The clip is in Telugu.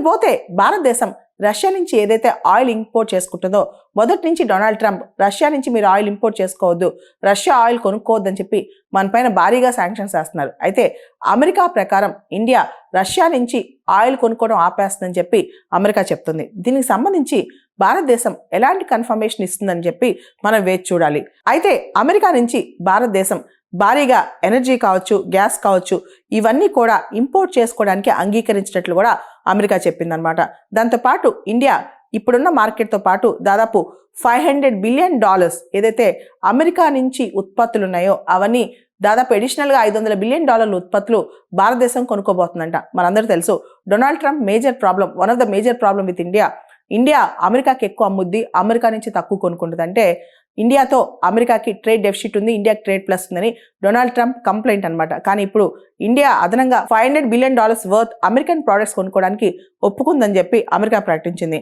ఇకపోతే భారతదేశం రష్యా నుంచి ఏదైతే ఆయిల్ ఇంపోర్ట్ చేసుకుంటుందో మొదటి నుంచి డొనాల్డ్ ట్రంప్ రష్యా నుంచి మీరు ఆయిల్ ఇంపోర్ట్ చేసుకోవద్దు, రష్యా ఆయిల్ కొనుక్కోవద్దని చెప్పి మన పైన భారీగా శాంక్షన్స్ వేస్తున్నారు. అయితే అమెరికా ప్రకారం ఇండియా రష్యా నుంచి ఆయిల్ కొనుక్కోవడం ఆపేస్తుందని చెప్పి అమెరికా చెప్తుంది. దీనికి సంబంధించి భారతదేశం ఎలాంటి కన్ఫర్మేషన్ ఇస్తుందని చెప్పి మనం వేచి చూడాలి. అయితే అమెరికా నుంచి భారతదేశం భారీగా ఎనర్జీ కావచ్చు, గ్యాస్ కావచ్చు, ఇవన్నీ కూడా ఇంపోర్ట్ చేసుకోవడానికి అంగీకరించినట్లు కూడా అమెరికా చెప్పిందనమాట. దాంతోపాటు ఇండియా ఇప్పుడున్న మార్కెట్తో పాటు దాదాపు $500 బిలియన్ ఏదైతే అమెరికా నుంచి ఉత్పత్తులు ఉన్నాయో అవన్నీ దాదాపు అడిషనల్గా $500 బిలియన్ ఉత్పత్తులు భారతదేశం కొనుక్కోబోతుందంట. మనందరూ తెలుసు Donald Trump one of the major problem with India అమెరికాకి ఎక్కువ అమ్ముద్ది, అమెరికా నుంచి తక్కువ కొనుక్కుంటుంది. అంటే ఇండియాతో అమెరికాకి ట్రేడ్ డెఫిసిట్ ఉంది, ఇండియాకి ట్రేడ్ ప్లస్ ఉందని డొనాల్డ్ ట్రంప్ కంప్లైంట్ అనమాట. కానీ ఇప్పుడు ఇండియా అదనంగా $500 బిలియన్ వర్త్ అమెరికన్ ప్రోడక్ట్స్ కొనుక్కోవడానికి ఒప్పుకుందని చెప్పి అమెరికా ప్రకటించింది.